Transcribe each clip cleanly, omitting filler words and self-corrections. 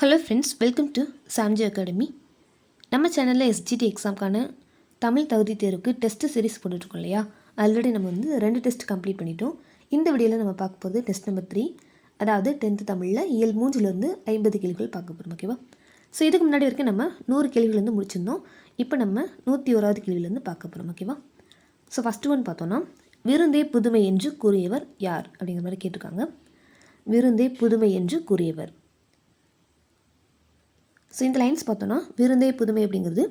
Hello friends, welcome to Samji academy. நம்ம சேனலில் SGT எக்ஸாம்க்கான Tamil தகுதி தேர்வுக்கு டெஸ்ட்டு சீரிஸ் போட்டுட்ருக்கோம் இல்லையா? ஆல்ரெடி நம்ம 2 டெஸ்ட் கம்ப்ளீட் பண்ணிட்டோம். இந்த வீடியோவில் நம்ம பார்க்க போகிறது டெஸ்ட் நம்பர் 3, அதாவது 10th தமிழில் இயல் 3லேருந்து 50 கேள்விகள் பார்க்க போகிறோம். ஓகேவா? ஸோ இதுக்கு முன்னாடி வரைக்கும் நம்ம 100 கேள்விகள் முடிச்சிருந்தோம். இப்போ நம்ம 101வது கேள்வியிலேருந்து பார்க்க போகிறோம். ஓகேவா? ஸோ ஃபஸ்ட்டு ஒன் பார்த்தோன்னா, விருந்தே புதுமை என்று கூறியவர் யார் அப்படிங்கிற மாதிரி கேட்டிருக்காங்க. விருந்தே புதுமை என்று கூறியவர். ஸோ இந்த லைன்ஸ் பார்த்தோன்னா, விருந்தே புதுமை அப்படிங்கிறது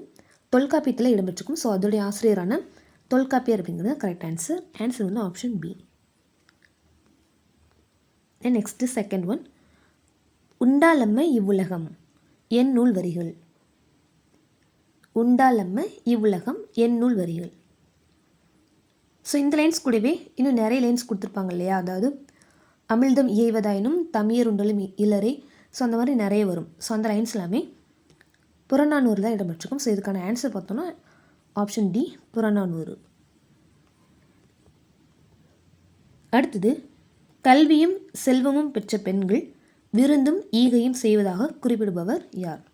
தொல்காப்பியத்தில் இடம்பெற்றிருக்கும். ஸோ அதோடைய ஆசிரியரான தொல்காப்பியர் அப்படிங்கிறது கரெக்ட் ஆன்சர். ஆன்சர் வந்து option B. Next second one, உண்டாலம்ம இவ்வுலகம் என் நூல் வரிகள். உண்டாலம்ம இவ்வுலகம் என் நூல் வரிகள். ஸோ இந்த லைன்ஸ் கூடவே இன்னும் நிறைய லைன்ஸ் கொடுத்துருப்பாங்க இல்லையா? அதாவது அமிழ்தம் இயைவதாயினும் தமியர் உண்டலும் இலரே. ஸோ அந்த மாதிரி நிறைய வரும். ஸோ அந்த லைன்ஸ் எல்லாமே புறநானூறு தான் இடம்பெற்றிருக்கும். ஸோ இதுக்கான ஆன்சர் பார்த்தோன்னா ஆப்ஷன் டி, புறநானூறு. அடுத்தது, கல்வியும் செல்வமும் பெற்ற பெண்கள் விருந்தும் ஈகையும் செய்வதாக குறிப்பிடுபவர் யார்?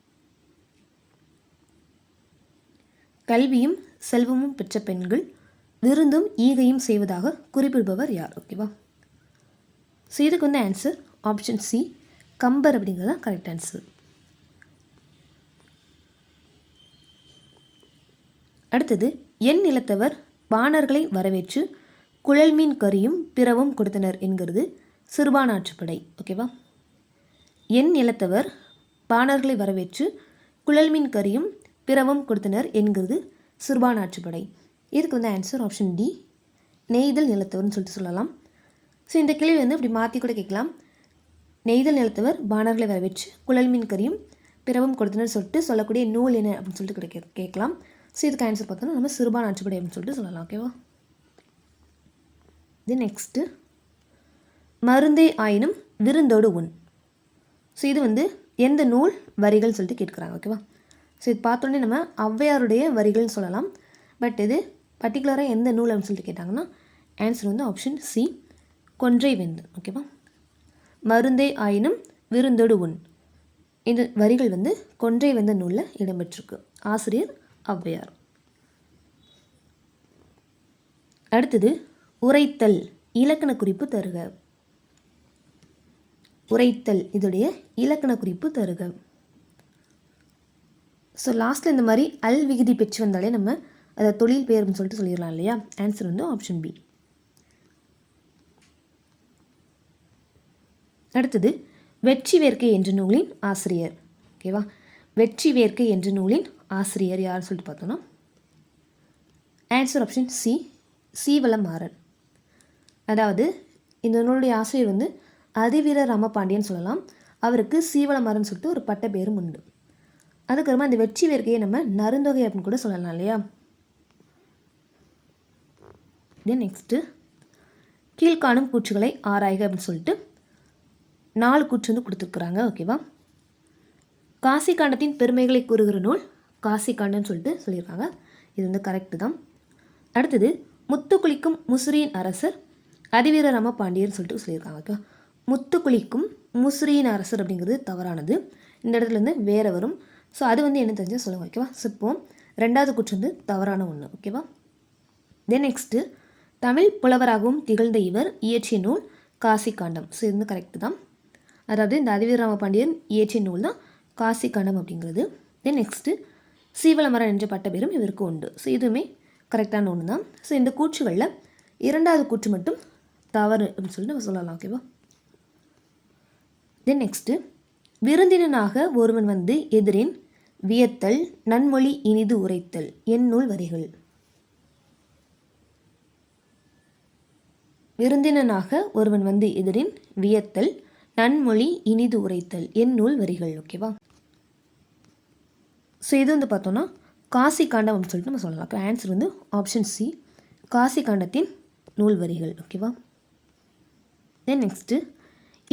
கல்வியும் செல்வமும் பெற்ற பெண்கள் விருந்தும் ஈகையும் செய்வதாக குறிப்பிடுபவர் யார்? ஓகேவா? ஸோ இதுக்கு வந்து ஆன்சர் ஆப்ஷன் சி, கம்பர் அப்படிங்கிறது தான் கரெக்ட் ஆன்சர். அடுத்தது, என் நிலத்தவர் பாணர்களை வரவேற்று குழல் மீன் கறியும் பிறவும் கொடுத்தனர் என்கிறது சிறுபானாற்றுப்படை. ஓகேவா? என் நிலத்தவர் பாணர்களை வரவேற்று குழல் மீன் கறியும் பிறவும் கொடுத்தனர் என்கிறது சிறுபானாற்றுப்படை. இதுக்கு வந்து ஆன்சர் ஆப்ஷன் டி, நெய்தல் நிலத்தவர்னு சொல்லிட்டு சொல்லலாம். ஸோ இந்த கேள்வி வந்து இப்படி மாற்றி கூட கேட்கலாம். நெய்தல் நிலத்தவர் பாணர்களை வரவேற்று குழல் மீன் கறியும் பிறவும் கொடுத்தனர் சொல்லிட்டு சொல்லக்கூடிய நூல் என்ன அப்படின்னு சொல்லிட்டு கேட்கலாம். ஸோ இதுக்கு ஆன்சர் பார்த்தோன்னா நம்ம சிறுபானாற்றுப்படை அப்படின்னு சொல்லிட்டு சொல்லலாம். ஓகேவா? இது நெக்ஸ்ட்டு, மருந்தே ஆயினும் விருந்தோடு உண். ஸோ இது வந்து எந்த நூல் வரிகள் சொல்லிட்டு கேட்குறாங்க. ஓகேவா? ஸோ இது பார்த்தோன்னே நம்ம ஔவையாருடைய வரிகள்னு சொல்லலாம். பட் இது பர்டிகுலராக எந்த நூல் அப்படின்னு சொல்லிட்டு கேட்டாங்கன்னா ஆன்சர் வந்து ஆப்ஷன் சி, கொன்றை வேந்தன். ஓகேவா? மருந்தே ஆயினும் விருந்தோடு உண். இந்த வரிகள் வந்து கொன்றை வேந்தன் நூலில் இடம்பெற்றிருக்கு. ஆசிரியர் ஔவையார். அடுத்தது, உரைத்தல் இலக்கண குறிப்பு தருக. உரைத்தல் இதோடைய இலக்கண குறிப்பு தருக. ஸோ லாஸ்ட்டில் இந்த மாதிரி அல் விகுதி பெற்று வந்தாலே நம்ம அதை தொழில் பெயர்னு சொல்லிட்டு சொல்லிடலாம் இல்லையா? ஆன்சர் வந்து ஆப்ஷன் பி. அடுத்தது, வெற்றி வேர்க்கை என்ற நூலின் ஆசிரியர். ஓகேவா? வெற்றி வேர்க்கை என்ற நூலின் ஆசிரியர் யார் சொல்லிட்டு பார்த்தோன்னா ஆன்சர் ஆப்ஷன் சி, சீவலமாறன். அதாவது இந்த நூலுடைய ஆசிரியர் வந்து அதிவீர ராமபாண்டியன் சொல்லலாம். அவருக்கு சீவலமாறன் சொல்லிட்டு ஒரு பட்ட பேரும் உண்டு. அதுக்கப்புறமா இந்த வெற்றி வேர்க்கையை நம்ம நருந்தொகை அப்படின்னு கூட சொல்லலாம் இல்லையா? தென் நெக்ஸ்ட்டு, கீழ்காணும் கூற்றுகளை ஆராய்க அப்படின்னு சொல்லிட்டு 4 கூற்று வந்து கொடுத்துருக்குறாங்க. ஓகேவா? காசி காண்டத்தின் பெருமைகளை கூறுகிற நூல் காசி காண்டம்னு சொல்லிட்டு சொல்லியிருக்காங்க. இது வந்து கரெக்டு தான். அடுத்தது, முத்துக்குளிக்கும் முசிறியின் அரசர் அதிவீர ராமபாண்டியர்னு சொல்லிட்டு சொல்லியிருக்காங்க. ஓகே, முத்துக்குளிக்கும் முசிறியின் அரசர் அப்படிங்கிறது தவறானது. இந்த இடத்துல இருந்து வேற வரும். ஸோ அது வந்து என்ன தெரிஞ்சால் சொல்லுங்கள். ஓகேவா? ஸோ இப்போ 2வது கூற்று வந்து தவறான ஒன்று. ஓகேவா? தென் நெக்ஸ்ட்டு, தமிழ் புலவராகவும் திகழ்ந்த இவர் இயற்றிய நூல் காசி காண்டம். ஸோ இது வந்து கரெக்டு தான். அதாவது இந்த அதிவீர ராமபாண்டியன் இயற்றிய நூல் தான் காசி காண்டம் அப்படிங்கிறது. தென் நெக்ஸ்ட்டு, சீவலமரன் என்ற பட்ட பேரும் இவருக்கு உண்டு. ஸோ இதுவுமே கரெக்டான ஒன்று தான். ஸோ இந்த கூற்றுகளில் 2வது கூற்று மட்டும் தவறு அப்படின்னு சொல்லிட்டு நம்ம சொல்லலாம். ஓகேவா? தென் நெக்ஸ்ட்டு, விருந்தினனாக ஒருவன் வந்து எதிரின் வியத்தல் நன்மொழி இனிது உரைத்தல் என் நூல் வரிகள். விருந்தினனாக ஒருவன் வந்து எதிரின் வியத்தல் நன்மொழி இனிது உரைத்தல் என் நூல் வரிகள். ஓகேவா? ஸோ இது வந்து பார்த்தோன்னா காசி காண்டம் அப்படின்னு சொல்லிட்டு நம்ம சொல்லலாம். அப்போ ஆன்சர் வந்து ஆப்ஷன் சி, காசி காண்டத்தின் நூல் வரிகள். ஓகேவா? தென் நெக்ஸ்ட்டு,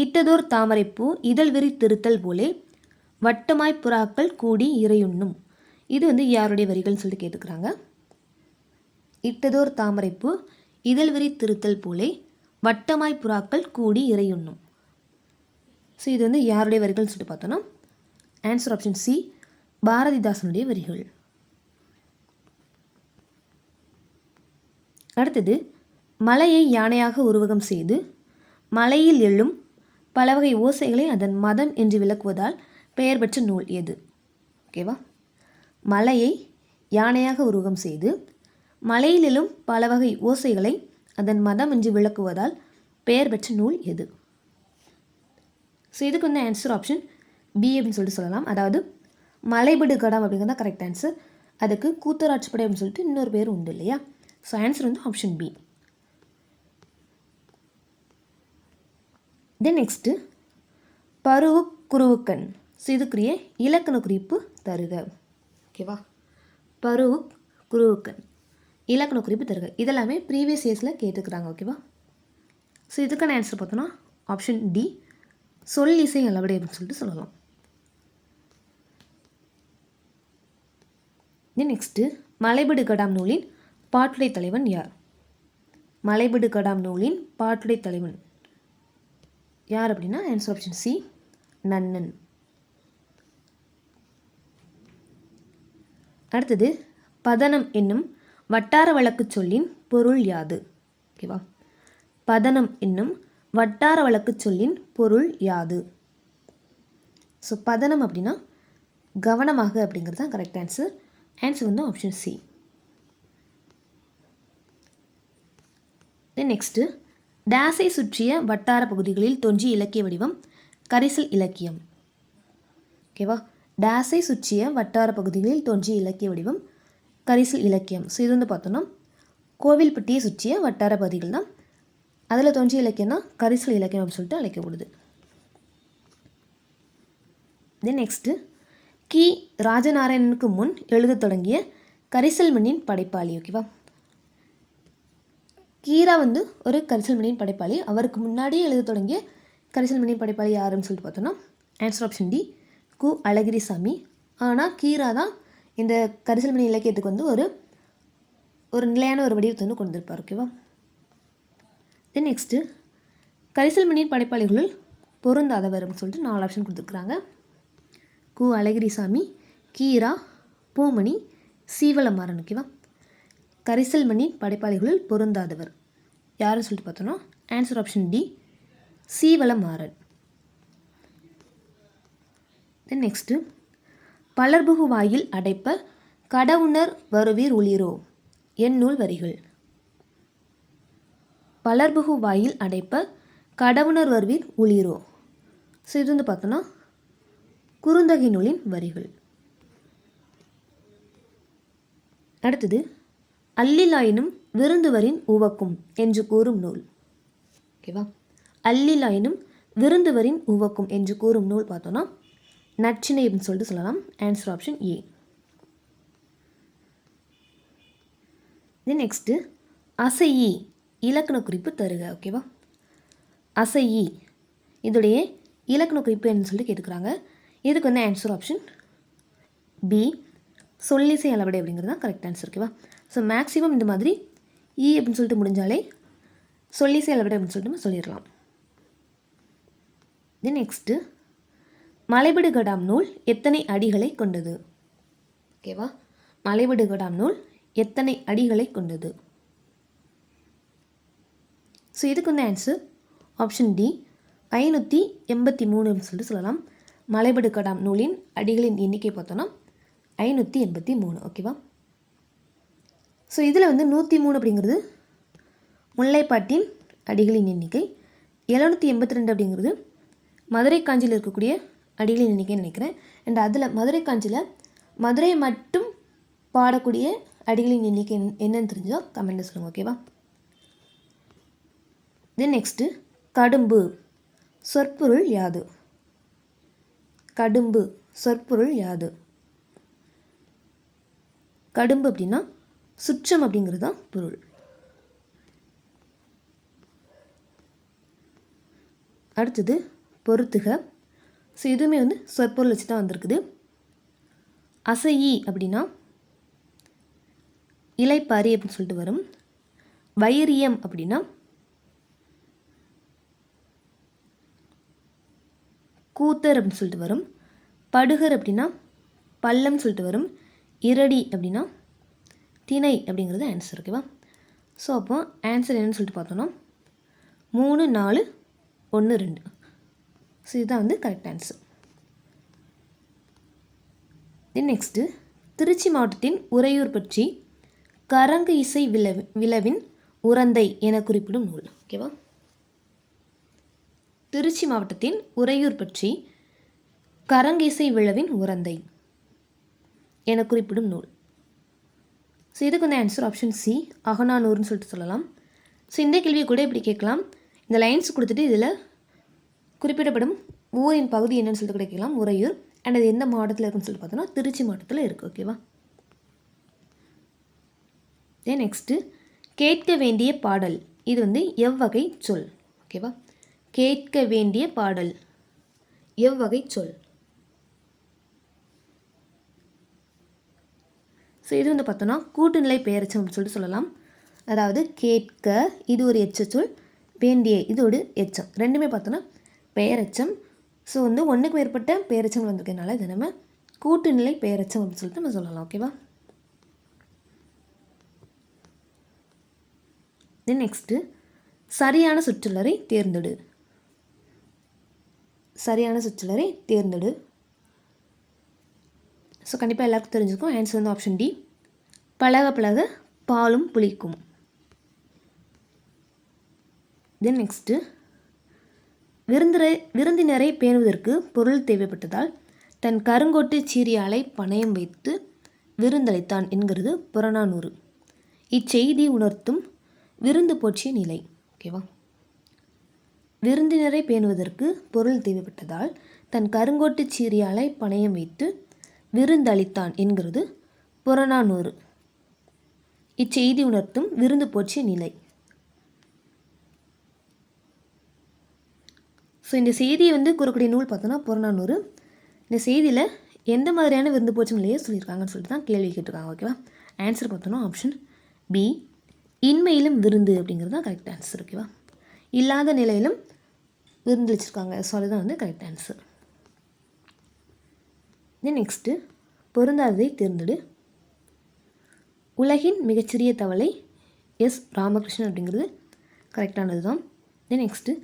இட்டதோர் தாமரைப்பூ இதழ் விரி திருத்தல் போலே வட்டமாய் புறாக்கள் கூடி இறையுண்ணும். இது வந்து யாருடைய வரிகள்னு சொல்லிட்டு கேட்டுக்கிறாங்க. இட்டதோர் தாமரைப்பூ இதழ் விரி திருத்தல் போலே வட்டமாய் புறாக்கள் கூடி இறையுண்ணும். ஸோ இது வந்து யாருடைய வரிகள்னு சொல்லிட்டு பார்த்தோன்னா ஆன்சர் ஆப்ஷன் சி பாரதிதாசனுடைய வரிகள். அடுத்தது மலையை யானையாக உருவகம் செய்து மலையில் எழும் பல வகை ஓசைகளை அதன் மதம் என்று விளக்குவதால் பெயர் பெற்ற நூல் எது? ஓகேவா, மலையை யானையாக உருவகம் செய்து மலையில் எழும் பல வகை ஓசைகளை அதன் மதம் என்று விளக்குவதால் பெயர் பெற்ற நூல் எது? ஸோ இதுக்கு வந்து ஆன்சர் ஆப்ஷன் பி அப்படின்னு சொல்லிட்டு சொல்லலாம். அதாவது மலைபடு கடம் அப்படிங்கிறது தான் கரெக்ட் ஆன்சர். அதுக்கு கூத்தராட்சிப்படை அப்படின்னு சொல்லிட்டு இன்னொரு பேர் உண்டு இல்லையா? ஸோ ஆன்சர் வந்து ஆப்ஷன் பி. தென் நெக்ஸ்ட்டு பருவு குருவுக்கண். ஸோ இதுக்குரிய இலக்கண குறிப்பு தருக. ஓகேவா, பருவு குருவுக்கண் இலக்கண குறிப்பு தருக. இதெல்லாமே ப்ரீவியஸ் இயர்ஸில் கேட்டுக்கிறாங்க. ஓகேவா, ஸோ இதுக்கான ஆன்சர் பார்த்தோன்னா ஆப்ஷன் டி சொல் இசை அளவடை அப்படின்னு சொல்லிட்டு சொல்லலாம். தென் நெக்ஸ்ட்டு மலைபடு கடாம் நூலின் பாட்டுடை தலைவன் யார்? மலைபடு கடாம் நூலின் பாட்டுடை தலைவன் யார் அப்படின்னா ஆன்சர் ஆப்ஷன் சி நன்னன். அடுத்தது பதனம் என்னும் வட்டார வழக்கு சொல்லின் பொருள் யாது? ஓகேவா, பதனம் என்னும் வட்டார வழக்கு சொல்லின் பொருள் யாது? ஸோ பதனம் அப்படின்னா கவனமாக அப்படிங்கிறது தான் கரெக்ட் ஆன்சர். ஆன்சர் வந்து ஆப்ஷன் சி. தென் நெக்ஸ்ட்டு டேஸை சுற்றிய வட்டார பகுதிகளில் தோன்றிய இலக்கிய வடிவம் கரிசல் இலக்கியம். ஓகேவா, டேஸை சுற்றிய வட்டார பகுதிகளில் தோன்றிய இலக்கிய வடிவம் கரிசல் இலக்கியம். ஸோ இது வந்து பார்த்தோன்னா கோவில்பட்டியை சுற்றிய வட்டார பகுதிகள் தான், அதில் தோன்றிய இலக்கியம் தான் கரிசல் இலக்கியம் அப்படின்னு சொல்லிட்டு அழைக்கப்படுது. தென் நெக்ஸ்ட்டு கி ராஜநாராயணனுக்கு முன் எழுத தொடங்கிய கரிசல் மண்ணின் படைப்பாளி. ஓகேவா, கீரா வந்து ஒரு கரிசல் மண்ணின் படைப்பாளி. அவருக்கு முன்னாடியே எழுத தொடங்கிய கரிசல் மண்ணின் படைப்பாளி யாருன்னு சொல்லிட்டு பார்த்தோன்னா ஆன்சர் ஆப்ஷன் டி கு அழகிரிசாமி. ஆனால் கீரா தான் இந்த கரிசல் மணி இலக்கியத்துக்கு வந்து ஒரு நிலையான ஒரு வடிவத்தை வந்து கொண்டு வந்திருப்பார். ஓகேவா, தென் நெக்ஸ்ட்டு கரிசல் மண்ணின் படைப்பாளிகளில் பொருந்தாதவர் அப்படின்னு சொல்லிட்டு 4 ஆப்ஷன் கொடுத்துருக்குறாங்க. கு அழகிரிசாமி, கீரா, பூமணி, சீவலமாறன். ஓகேவா, கரிசல் மண்ணின் படைப்பாளிகளில் பொருந்தாதவர் யாருன்னு சொல்லிட்டு பார்த்தோன்னா answer option D Seevalamaran. Then next பலர்புகு வாயில் அடைப்ப கடவுணர் வருவீர் ஒளிரோ எந்நூல் வரிகள்? பலர்புகு வாயில் அடைப்ப கடவுணர் வருவீர் ஒளிரோ. ஸோ இது வந்து பார்த்தோன்னா குறுந்தொகை நூலின் வரிகள். அடுத்தது அல்லிலாயினும் விருந்துவரின் உவக்கும் என்று கூறும் நூல். ஓகேவா, அல்லிலாயினும் விருந்துவரின் உவக்கும் என்று கூறும் நூல் பார்த்தோன்னா நற்றிணை அப்படின்னு சொல்லிட்டு சொல்லலாம். Answer option A. Then next அசையி இலக்கண குறிப்பு தருக. ஓகேவா, அசையி இதோடைய இலக்கண குறிப்பு என்னன்னு சொல்லிட்டு கேட்டுக்கிறாங்க. இதுக்கு வந்து ஆன்சர் ஆப்ஷன் பி சொல்லிசை அளவடை அப்படிங்கிறது தான் கரெக்ட் ஆன்சர். ஓகேவா, ஸோ மேக்ஸிமம் இந்த மாதிரி இ அப்படின்னு சொல்லிட்டு முடிஞ்சாலே சொல்லிசை அளவடை அப்படின்னு சொல்லிட்டு நம்ம சொல்லிடலாம். தென் நெக்ஸ்ட்டு மலைபடு கடாம் நூல் எத்தனை அடிகளை கொண்டது? ஓகேவா, மலைபடு கடாம் நூல் எத்தனை அடிகளை கொண்டது? ஸோ இதுக்கு வந்து ஆன்சர் ஆப்ஷன் டி 583 அப்படின்னு சொல்லிட்டு சொல்லலாம். மலைபடு கடாம் நூலின் அடிகளின் எண்ணிக்கை பார்த்தோன்னா 583. ஓகேவா, ஸோ இதில் வந்து 103 அப்படிங்கிறது முல்லைப்பாட்டின் அடிகளின் எண்ணிக்கை, 782 அப்படிங்கிறது மதுரை காஞ்சியில் இருக்கக்கூடிய அடிகளின் எண்ணிக்கைன்னு நினைக்கிறேன். அண்ட் அதில் மதுரை காஞ்சியில் மதுரை மட்டும் பாடக்கூடிய அடிகளின் எண்ணிக்கை என்னன்னு தெரிஞ்சால் கமெண்ட்டில் சொல்லுங்கள். ஓகேவா, தென் நெக்ஸ்ட்டு கடும்பு சொற்பொருள் யாது? கடும்பு சொற்பொருள் யாது? கடும்பு அப்படின்னா சுற்றம் அப்படிங்கிறது தான் பொருள். அடுத்தது பொறுத்துக. ஸோ இதுவுமே வந்து சொற்பொருள் வச்சு தான் வந்திருக்குது. அசையி அப்படின்னா இலைப்பாரி அப்படின்னு சொல்லிட்டு வரும். வைரியம் அப்படின்னா கூத்தர் அப்படின்னு சொல்லிட்டு வரும். படுகர் அப்படின்னா பள்ளம் சொல்லிட்டு வரும். இரடி அப்படின்னா திணை அப்படிங்கிறது ஆன்சர். ஓகேவா? ஸோ அப்போ ஆன்சர் என்னன்னு சொல்லிட்டு பார்த்தோன்னா 3, 4, 1, 2. ஸோ இதுதான் வந்து correct answer. Then next Trichy மாவட்டத்தின் உறையூர் பற்றி கரங்கு இசை விழவின் உரந்தை என குறிப்பிடும் நூல். ஓகேவா? திருச்சி மாவட்டத்தின் உறையூர் பற்றி கரங்கு இசை விழவின் உரந்தை என குறிப்பிடும் நூல். ஸோ இதுக்கு வந்து ஆன்சர் ஆப்ஷன் சி, அகநானூறுன்னு சொல்லிட்டு சொல்லலாம். ஸோ இந்த கேள்வியை கூட இப்படி கேட்கலாம். இந்த லைன்ஸ் கொடுத்துட்டு இதில் குறிப்பிடப்படும் ஊரின் பகுதி என்னன்னு சொல்லிட்டு கூட கேட்கலாம், உறையூர். அண்ட் அது எந்த மாவட்டத்தில் இருக்குன்னு சொல்லிட்டு பார்த்தோன்னா திருச்சி மாவட்டத்தில் இருக்குது. ஓகேவா? தென் நெக்ஸ்ட்டு கேட்க வேண்டிய பாடல் இது வந்து எவ்வகை சொல். ஓகேவா? கேட்க வேண்டிய பாடல் எவ்வகை சொல். ஸோ இது வந்து பார்த்தோன்னா கூட்டுநிலை பெயரெச்சம் அப்படின்னு சொல்லிட்டு சொல்லலாம். அதாவது கேட்க இது ஒரு எச்சச்சொல், வேண்டிய இது ஒரு எச்சம், ரெண்டுமே பார்த்தோன்னா பெயரெச்சம். ஸோ வந்து ஒன்றுக்கு மேற்பட்ட பெயரெச்சம் வந்திருக்கனால இதை நம்ம கூட்டுநிலை பெயரெச்சம் அப்படின்னு சொல்லிட்டு நம்ம சொல்லலாம். ஓகேவா? தென் நெக்ஸ்ட்டு சரியான சொற்றொடரை தேர்ந்தெடு. சரியான சொற்றொடரை தேர்ந்தெடு. ஸோ கண்டிப்பாக எல்லாருக்கும் தெரிஞ்சுக்கும். ஆன்சர் வந்து ஆப்ஷன் டி, பழக பழக பாலும் புளிக்கும். தென் நெக்ஸ்ட்டு விருந்தினரை பேணுவதற்கு பொருள் தேவைப்பட்டதால் தன் கருங்கோட்டு சீரியாலை பணயம் வைத்து விருந்தளித்தான் என்கிறது புறநானூறு. இச்செய்தி உணர்த்தும் விருந்து போற்றிய நிலை. ஓகேவா? விருந்தினரை பேணுவதற்கு பொருள் தேவைப்பட்டதால் தன் கருங்கோட்டு சீரியாலை பணயம் வைத்து விருந்தளித்தான் என்கிறது புறநானூறு. இச்செய்தி உணர்த்தும் விருந்து போற்றிய நிலை. ஸோ இந்த செய்தியை வந்து கூறக்கூடிய நூல் பார்த்தோன்னா புறநானூறு. இந்த செய்தியில் எந்த மாதிரியான விருந்து போற்று நிலையை சொல்லியிருக்காங்கன்னு சொல்லிட்டு தான் கேள்வி கேட்டிருக்காங்க. ஓகேவா? ஆன்சர் பார்த்தோன்னா ஆப்ஷன் பி, இன்மையிலும் விருந்து அப்படிங்கிறது தான் கரெக்ட் ஆன்சர். ஓகேவா? இல்லாத நிலையிலும் விருந்து வச்சுருக்காங்க. ஸோ அதுதான் வந்து கரெக்ட் ஆன்சர். தென் நெக்ஸ்ட்டு பொருந்தாததை தேர்ந்தெடு. உலகின் மிகச்சிறிய தவளை எஸ் ராமகிருஷ்ணன் அப்படிங்கிறது கரெக்டானது தான். தென் நெக்ஸ்ட்டு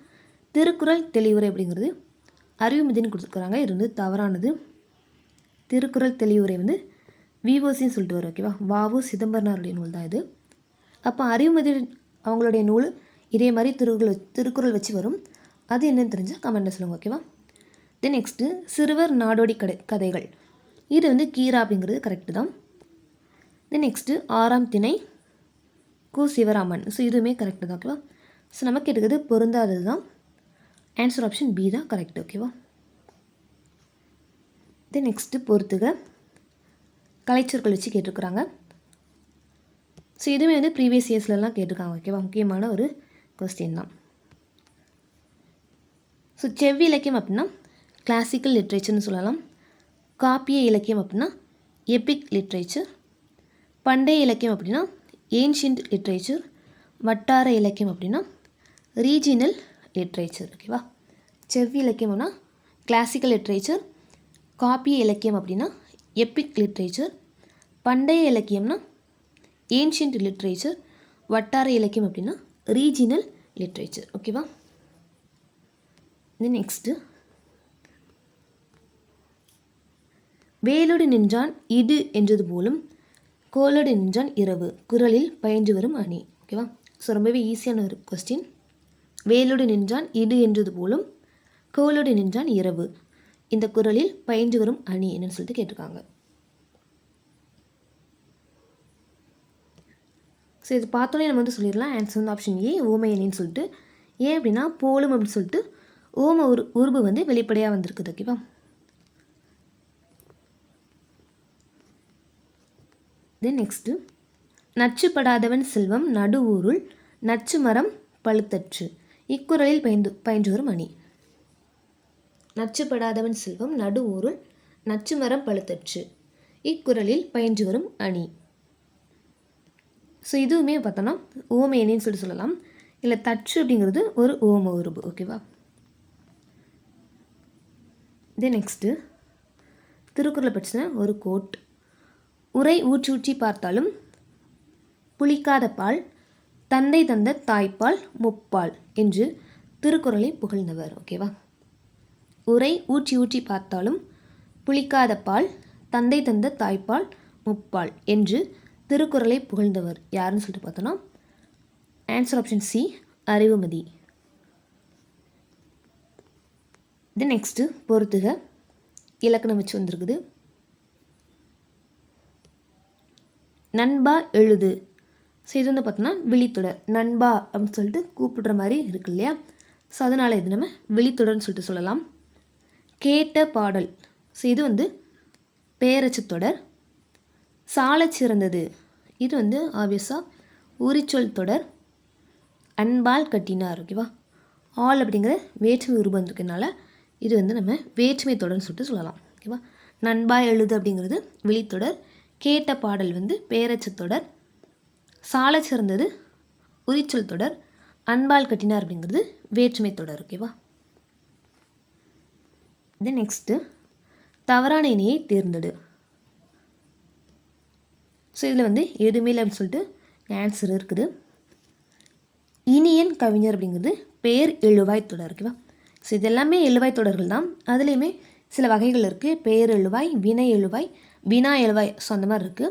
திருக்குறள் தெளிவுரை அப்படிங்கிறது அறிவுமதின்னு கொடுத்துருக்குறாங்க. இது வந்து தவறானது. திருக்குறள் தெளிவுரை வந்து விஓசின்னு சொல்லிட்டு வரும். ஓகேவா? வாவு சிதம்பரனாருடைய நூல் தான் இது. அப்போ அறிவுமதி அவங்களுடைய நூல் இதே மாதிரி திருக்குறள் வச்சு வரும். அது என்னன்னு தெரிஞ்சால் கமெண்ட்டில் சொல்லுங்கள். ஓகேவா? தென் நெக்ஸ்ட்டு சிறுவர் நாடோடி கதைகள் இது வந்து கீரா அப்படிங்கிறது கரெக்டு தான். தென் நெக்ஸ்ட்டு 6ஆம் திணை கு சிவராமன். ஸோ இதுவுமே கரெக்டு தான். ஓகேவா? ஸோ நமக்கு இருக்கிறது பொருந்தாதது தான். ஆன்சர் ஆப்ஷன் பி தான் கரெக்ட். ஓகேவா? தென் நெக்ஸ்ட்டு பொறுத்துக கலைச்சொற்கள் வச்சு கேட்டிருக்கிறாங்க. ஸோ இதுவுமே வந்து ப்ரீவியஸ் இயர்ஸ்லலாம் கேட்டிருக்காங்க. ஓகேவா? முக்கியமான ஒரு கொஸ்டின் தான். ஸோ செவ்வி இலக்கியம் அப்படின்னா கிளாசிக்கல் லிட்ரேச்சர்னு சொல்லலாம். காப்பிய இலக்கியம் அப்படின்னா எபிக் லிட்ரேச்சர். பண்டைய இலக்கியம் அப்படின்னா ஏன்ஷியன்ட் லிட்ரேச்சர். வட்டார இலக்கியம் அப்படின்னா ரீஜினல் லிட்ரேச்சர். ஓகேவா? செவ்வி இலக்கியம்னா கிளாசிக்கல் லிட்ரேச்சர். காப்பிய இலக்கியம் அப்படின்னா எபிக் லிட்ரேச்சர். பண்டைய இலக்கியம்னா ஏன்ஷியன்ட் லிட்ரேச்சர். வட்டார இலக்கியம் அப்படின்னா ரீஜினல் லிட்ரேச்சர். ஓகேவா? நெக்ஸ்ட்டு வேலோடு நின்றான் இடு என்றது போலும் கோலோடு நின்றான் இரவு குறளில் பயின்று வரும் அணி. ஓகேவா? ஸோ ரொம்பவே ஈஸியான ஒரு கொஸ்டின். வேலோடு நின்றான் இடு என்றது போலும் கோலோடு நின்றான் இரவு இந்த குறளில் பயின்று வரும் அணி என்னன்னு சொல்லிட்டு கேட்டிருக்காங்க. ஸோ இது பார்த்தோன்னே நம்ம வந்து சொல்லிடலாம். ஆன்சர் வந்து ஆப்ஷன் ஏ, ஓமை அணின்னு சொல்லிட்டு. ஏன் அப்படின்னா போலும் அப்படின்னு சொல்லிட்டு ஓம உருபு வந்து வெளிப்படையாக வந்திருக்குது. ஓகேவா? தென் நெக்ஸ்ட்டு நச்சுப்படாதவன் செல்வம் நடு ஊருள் நச்சு மரம் பழுத்தற்று இக்குறளில் பயின்று வரும் அணி. நச்சுப்படாதவன் செல்வம் நடு ஊருள் நச்சு மரம் பழுத்தற்று இக்குறளில் பயின்று வரும் அணி. ஸோ இதுவுமே பார்த்தோன்னா ஓமை அணின்னு சொல்லிட்டு சொல்லலாம். இல்லை தச்சு அப்படிங்கிறது ஒரு ஓம உருபு. ஓகேவா? தென் நெக்ஸ்ட்டு திருக்குறளை பற்றின ஒரு கோட். உரை ஊற்றி ஊற்றி பார்த்தாலும் புளிக்காத பால், தந்தை தந்த தாய்ப்பால் முப்பால் என்று திருக்குறளை புகழ்ந்தவர். ஓகேவா? உரை ஊற்றி ஊற்றி பார்த்தாலும் புளிக்காத பால், தந்தை தந்த தாய்ப்பால் முப்பால் என்று திருக்குறளை புகழ்ந்தவர் யாருன்னு சொல்லிட்டு பார்த்தோன்னா ஆன்சர் ஆப்ஷன் சி, அறிவுமதி. இது நெக்ஸ்ட்டு பொறுத்துக. இலக்கணம் வச்சு வந்திருக்குது. நண்பா எழுது. ஸோ இது வந்து பார்த்தோன்னா விழித்தொடர். நண்பா அப்படின்னு சொல்லிட்டு கூப்பிடுற மாதிரி இருக்கு இல்லையா? ஸோ அதனால் இது நம்ம விழித்தொடர்னு சொல்லிட்டு சொல்லலாம். கேட்ட பாடல். ஸோ இது வந்து பெயரச்சு தொடர். சாலச் சிறந்தது. இது வந்து ஆப்வியஸாக உரிச்சொல் தொடர். அன்பால் கட்டினார். ஓகேவா? ஆல் அப்படிங்கிற வேற்றுமை உருவம் இருக்கனால இது வந்து நம்ம வேற்றுமை தொடர்னு சொல்லிட்டு சொல்லலாம். ஓகேவா? நண்பா எழுது அப்படிங்கிறது விழித்தொடர். கேட்ட பாடல் வந்து பெயரச்சு தொடர். சாலச் சிறந்தது உரிச்சொல் தொடர். அன்பால் கட்டினார் அப்படிங்கிறது வேற்றுமை தொடர். ஓகேவா? தென் நெக்ஸ்ட்டு தவறான இணையை தேர்ந்தெடு. ஸோ இதில் வந்து எதுவுமே இல்லை அப்படின்னு சொல்லிட்டு ஆன்சர் இருக்குது. இனியன் கவிஞர் அப்படிங்கிறது பெயர் எழுவாய் தொடர். ஓகேவா? ஸோ இது எல்லாமே எழுவாய் தொடர்கள் தான். அதுலேயுமே சில வகைகள் இருக்குது. பெயர் எழுவாய், வினை எழுவாய், வினா எழுவாய். ஸோ அந்த மாதிரி இருக்குது.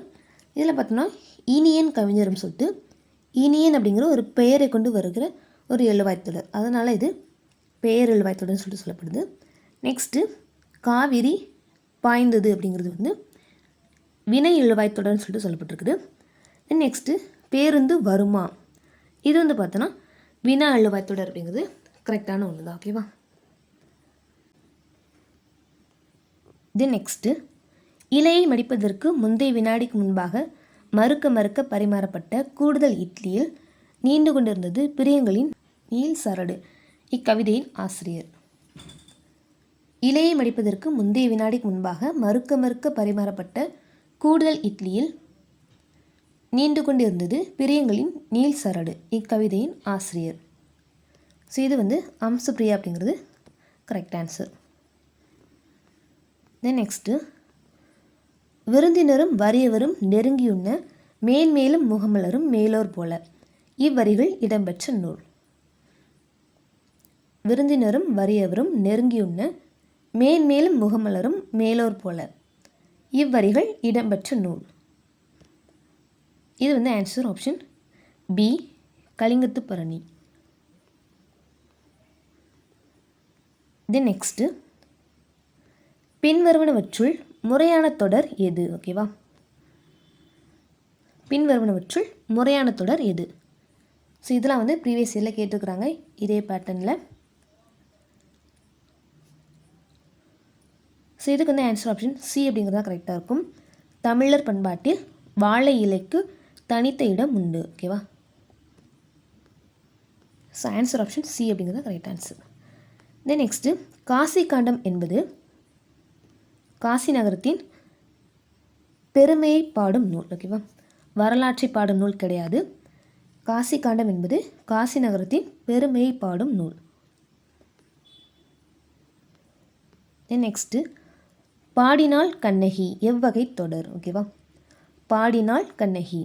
இதில் பார்த்தோன்னா இனியன் கவிஞர்னு சொல்லிட்டு இனியன் அப்படிங்கிற ஒரு பெயரை கொண்டு வருகிற ஒரு எழுவாய் தொடர். அதனால் இது பெயர் எழுவாய் தொடர்னு சொல்லிட்டு சொல்லப்படுது. நெக்ஸ்ட்டு காவிரி பாய்ந்தது அப்படிங்கிறது வந்து வினை எழுவாய் தொடர்னு சொல்லிட்டு சொல்லப்பட்டிருக்குது. தென் நெக்ஸ்ட்டு பேருந்து வருமா. இது வந்து பார்த்தோன்னா வினா எழுவாய் தொடர் அப்படிங்கிறது கரெக்டான ஒன்று தான். ஓகேவா? தென் நெக்ஸ்ட்டு இலையை மடிப்பதற்கு முந்தைய வினாடிக்கு முன்பாக மறுக்க பரிமாறப்பட்ட கூடுதல் இட்லியில் நீண்டு கொண்டிருந்தது பிரியங்களின் நீள் சரடு. இக்கவிதையின் ஆசிரியர். இலையை மடிப்பதற்கு முந்தைய வினாடிக்கு முன்பாக மறுக்க பரிமாறப்பட்ட கூடுதல் இட்லியில் நீண்டு கொண்டிருந்தது பிரியங்களின் நீள் சரடு. இக்கவிதையின் ஆசிரியர். ஸோ இது வந்து அம்சப்பிரியா அப்படிங்கிறது கரெக்ட் ஆன்சர். தென் நெக்ஸ்ட்டு விருந்தினரும் வறியவரும் நெருங்கியுண்ண மேன்மேலும் முகமலரும் மேலோர் போல. இவ்வரிகள் இடம்பெற்ற நூல். விருந்தினரும் வறியவரும் நெருங்கியுண்ண மேன்மேலும் முகமலரும் மேலோர் போல. இவ்வரிகள் இடம்பெற்ற நூல். இது வந்து ஆன்சர் ஆப்ஷன் பி, கலிங்கத்து பரணி. தென் நெக்ஸ்ட்டு பின்வருவனவற்றுள் முறையான தொடர் எது. ஓகேவா? பின்வருவனவற்றுள் முறையான தொடர் எது. ஸோ இதெல்லாம் வந்து ப்ரீவியஸ் இயரில் கேட்டுக்கிறாங்க இதே பேட்டர்னில். ஸோ இதுக்கு வந்து ஆன்சர் ஆப்ஷன் சி அப்படிங்கிறது தான் கரெக்டாக இருக்கும். தமிழர் பண்பாட்டில் வாழை இலைக்கு தனித்த இடம் உண்டு. ஓகேவா? ஸோ ஆன்சர் ஆப்ஷன் சி அப்படிங்கிறது correct answer. Then next Kashi Kandam என்பது காசி நகரத்தின் பெருமையை பாடும் நூல். ஓகேவா? வரலாற்றை பாடும் நூல் கிடையாது. காசி காண்டம் என்பது காசி நகரத்தின் பெருமையை பாடும் நூல். தென் நெக்ஸ்ட்டு பாடினாள் கண்ணகி எவ்வகை தொடர். ஓகேவா? பாடினாள் கண்ணகி.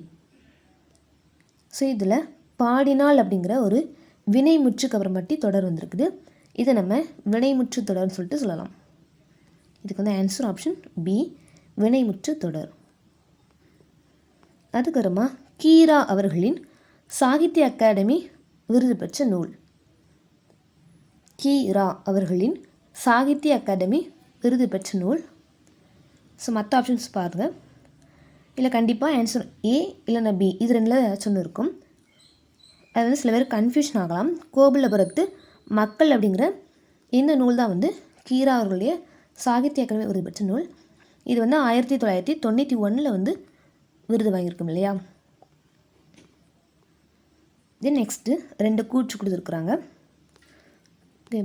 ஸோ இதில் பாடினாள் அப்படிங்கிற ஒரு வினைமுற்றுக்கு அப்புறமட்டி தொடர் வந்திருக்குது. இதை நம்ம வினைமுற்று தொடர்னு சொல்லிட்டு சொல்லலாம். இதுக்கு வந்து ஆன்சர் ஆப்ஷன் பி, வினைமுற்று தொடர். அதுக்கப்புறமா கீரா அவர்களின் சாகித்ய அகாடமி விருது பெற்ற நூல். கீரா அவர்களின் சாகித்ய அகாடமி விருது பெற்ற நூல். ஸோ மற்ற ஆப்ஷன்ஸ் பாருங்கள். இல்லை கண்டிப்பாக ஆன்சர் ஏ இல்லைன்னா பி, இது ரெண்டில் ஏதாச்சும் ஒன்று இருக்கும். அது வந்து சில பேர் கன்ஃபியூஷன் ஆகலாம். கோபுலபுரத்து மக்கள் அப்படிங்கிற இந்த நூல் தான் வந்து கீரா அவர்களுடைய சாகித்ய அகாடமி விருது பெற்ற நூல். இது வந்து 1991 வந்து விருது வாங்கியிருக்கும் இல்லையா? தென் நெக்ஸ்ட்டு 2 கூற்று கொடுத்துருக்குறாங்க.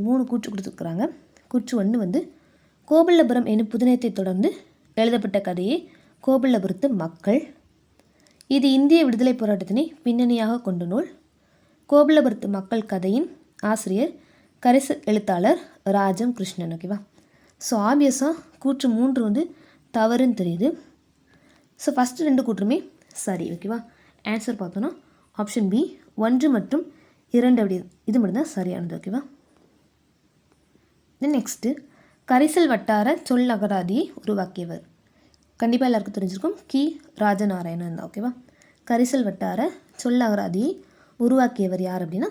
3 கூற்று கொடுத்துருக்குறாங்க. கூற்று 1 வந்து கோபுலபுரம் என்னும் புதினத்தை தொடர்ந்து எழுதப்பட்ட கதையே கோபுலபுரத்து மக்கள். இது இந்திய விடுதலை போராட்டத்தினை பின்னணியாக கொண்ட நூல். கோபுலபுரத்து மக்கள் கதையின் ஆசிரியர் கரிசல் எழுத்தாளர் ராஜம் கிருஷ்ணன். ஓகேவா? ஸோ ஆப்வியஸாக கூற்று 3 வந்து தவறுன்னு தெரியுது. ஸோ ஃபஸ்ட்டு 2 கூற்றுமே சரி. ஓகேவா? ஆன்சர் பார்த்தோன்னா ஆப்ஷன் பி 1 மற்றும் 2 அப்படி இது மட்டும்தான் சரியானது. ஓகேவா? தென் நெக்ஸ்ட்டு கரிசல் வட்டார சொல்லகராதியை உருவாக்கியவர். கண்டிப்பாக எல்லாருக்கும் தெரிஞ்சிருக்கும், கி ராஜநாராயணன் தான். ஓகேவா? கரிசல் வட்டார சொல்லகராதியை உருவாக்கியவர் யார் அப்படின்னா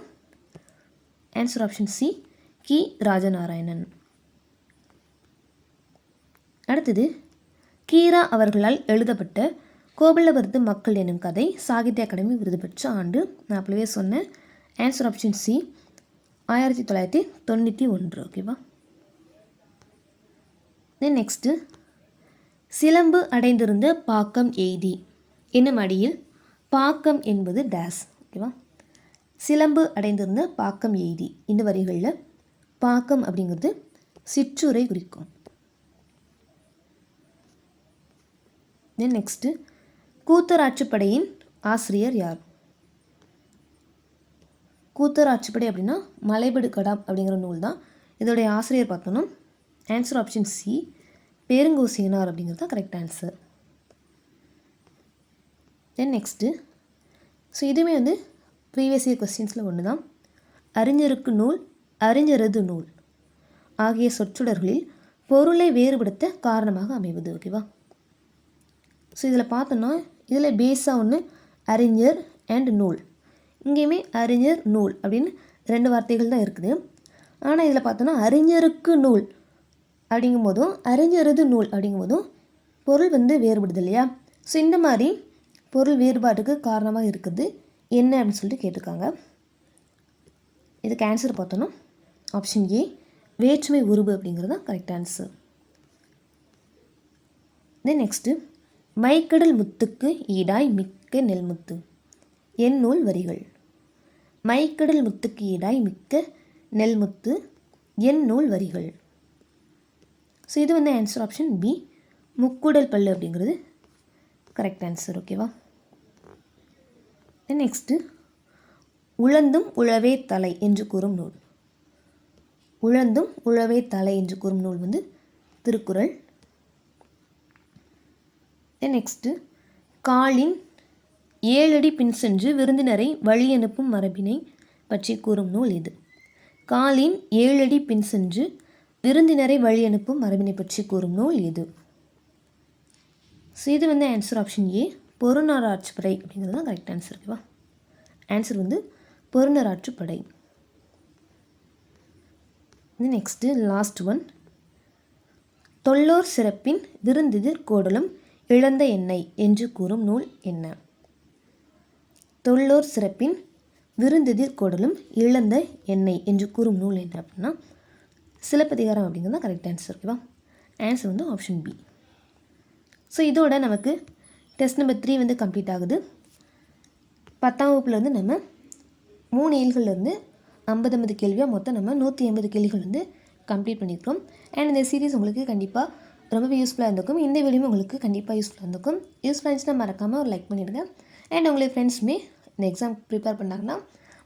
ஆன்சர் ஆப்ஷன் சி கி ராஜநாராயணன். அடுத்தது கீரா அவர்களால் எழுதப்பட்ட கோபல்லபுரத்து மக்கள் எனும் கதை சாகித்ய அகாடமி விருது பெற்ற ஆண்டு. நான் அப்பவே சொன்னேன், ஆன்சர் ஆப்ஷன் சி 1991. ஓகேவா? தென் நெக்ஸ்ட்டு சிலம்பு அடைந்திருந்த பாக்கம் எய்தி என்னும் அடியில் பாக்கம் என்பது டேஸ். ஓகேவா? சிலம்பு அடைந்திருந்த பாக்கம் எய்தி இந்த வரிகளில் பாக்கம் அப்படிங்கிறது சிற்றூரை குறிக்கும். தென் நெக்ஸ்ட்டு கூத்தராட்சிப்படையின் ஆசிரியர் யார்? கூத்தராட்சிப்படை அப்படின்னா மலைபடு கடாம் அப்படிங்கிற நூல் தான். இதோடைய ஆசிரியர் பார்த்தோன்னா ஆன்சர் ஆப்ஷன் சி பெருங்கோசியனார் அப்படிங்கிறது தான் கரெக்ட் ஆன்சர். தென் நெக்ஸ்ட்டு இதுவுமே ப்ரீவியஸ் இயர் கொஸ்டின்ஸில் ஒன்று தான். அறிஞருக்கு நூல், அறிஞரது நூல் ஆகிய சொற்றொடர்களில் பொருளை வேறுபடுத்த காரணமாக அமைவது. ஓகேவா? இதில் பார்த்தோன்னா இதில் பேஸாக ஒன்று அறிஞர் அண்ட் நூல். இங்கேயுமே அறிஞர் நூல் அப்படின்னு 2 வார்த்தைகள் தான் இருக்குது. ஆனால் இதில் பார்த்தோன்னா அறிஞருக்கு நூல் அப்படிங்கும்போதும் அறிஞரது நூல் அப்படிங்கும்போதும் பொருள் வேறுபடுது இல்லையா? இந்த மாதிரி பொருள் வேறுபாட்டுக்கு காரணமாக இருக்குது என்ன அப்படின்னு சொல்லிட்டு கேட்டிருக்காங்க. இதுக்கு ஆன்சர் பார்த்தோன்னா ஆப்ஷன் ஏ வேற்றுமை உருபு அப்படிங்கிறது தான் கரெக்ட் ஆன்சர். தென் நெக்ஸ்ட்டு மைக்கடல் முத்துக்கு ஈடாய் மிக்க நெல்முத்து என் நூல் வரிகள். மைக்கடல் முத்துக்கு ஈடாய் மிக்க நெல்முத்து என் நூல் வரிகள். இது ஆன்சர் ஆப்ஷன் பி முக்குடல் பல்லு அப்படிங்கிறது கரெக்ட் ஆன்சர். ஓகேவா? நெக்ஸ்ட்டு உழந்தும் உழவே தலை என்று கூறும் நூல். உழந்தும் உழவே தலை என்று கூறும் நூல் திருக்குறள். நெக்ஸ்ட்டு காலின் 7 அடி பின் சென்று விருந்தினரை வழி அனுப்பும் மரபினை பற்றி கூறும் நூல் இது. காலின் 7 அடி பின் சென்று விருந்தினரை வழி அனுப்பும் மரபினை பற்றி கூறும் நூல் இது. இது ஆன்சர் ஆப்ஷன் ஏ பொருநராற்றுப்படை அப்படிங்கிறது தான் கரெக்ட் ஆன்சர். ஓகேவா? Answer Porunararruppadai. Next last one தொல்லோர் சிறப்பின் விருந்திதிர் கோடலும் இழந்த எண்ணெய் என்று கூறும் நூல் என்ன? தொல்லோர் சிறப்பின் விருந்திதிர் கோடலும் இழந்த எண்ணெய் என்று கூறும் நூல் என்ன அப்படின்னா சிலப்பதிகாரம் அப்படிங்கிறது தான் கரெக்ட் ஆன்சர். ஓகேவா? Answer option B. இதோட நமக்கு டெஸ்ட் நம்பர் 3 கம்ப்ளீட் ஆகுது. 10ஆம் வகுப்புலேருந்து நம்ம 3 இயல்கள்லேருந்து 50 கேள்வியாக மொத்தம் நம்ம 180 கேள்விகள் கம்ப்ளீட் பண்ணியிருக்கோம். அண்ட் இந்த சீரீஸ் உங்களுக்கு கண்டிப்பாக ரொம்பவே யூஸ்ஃபுல்லாக இருந்திருக்கும். இந்த வீடியோவும் உங்களுக்கு கண்டிப்பாக யூஸ்ஃபுல்லாக இருந்திருக்கும். யூஸ்ஃபுல்லாக இருந்துச்சுன்னா மறக்காமல் ஒரு லைக் பண்ணிவிடுங்க. அண்ட் உங்களுக்கு ஃப்ரெண்ட்ஸுமே இந்த எக்ஸாம் ப்ரிப்பேர் பண்ணாங்கன்னா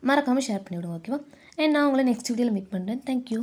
மறக்காமல் ஷேர் பண்ணிவிடுங்க. ஓகேவா? அண்ட் நான் உங்களை நெக்ஸ்ட் வீடியோவில் மீட் பண்ணுறேன். தேங்க்யூ.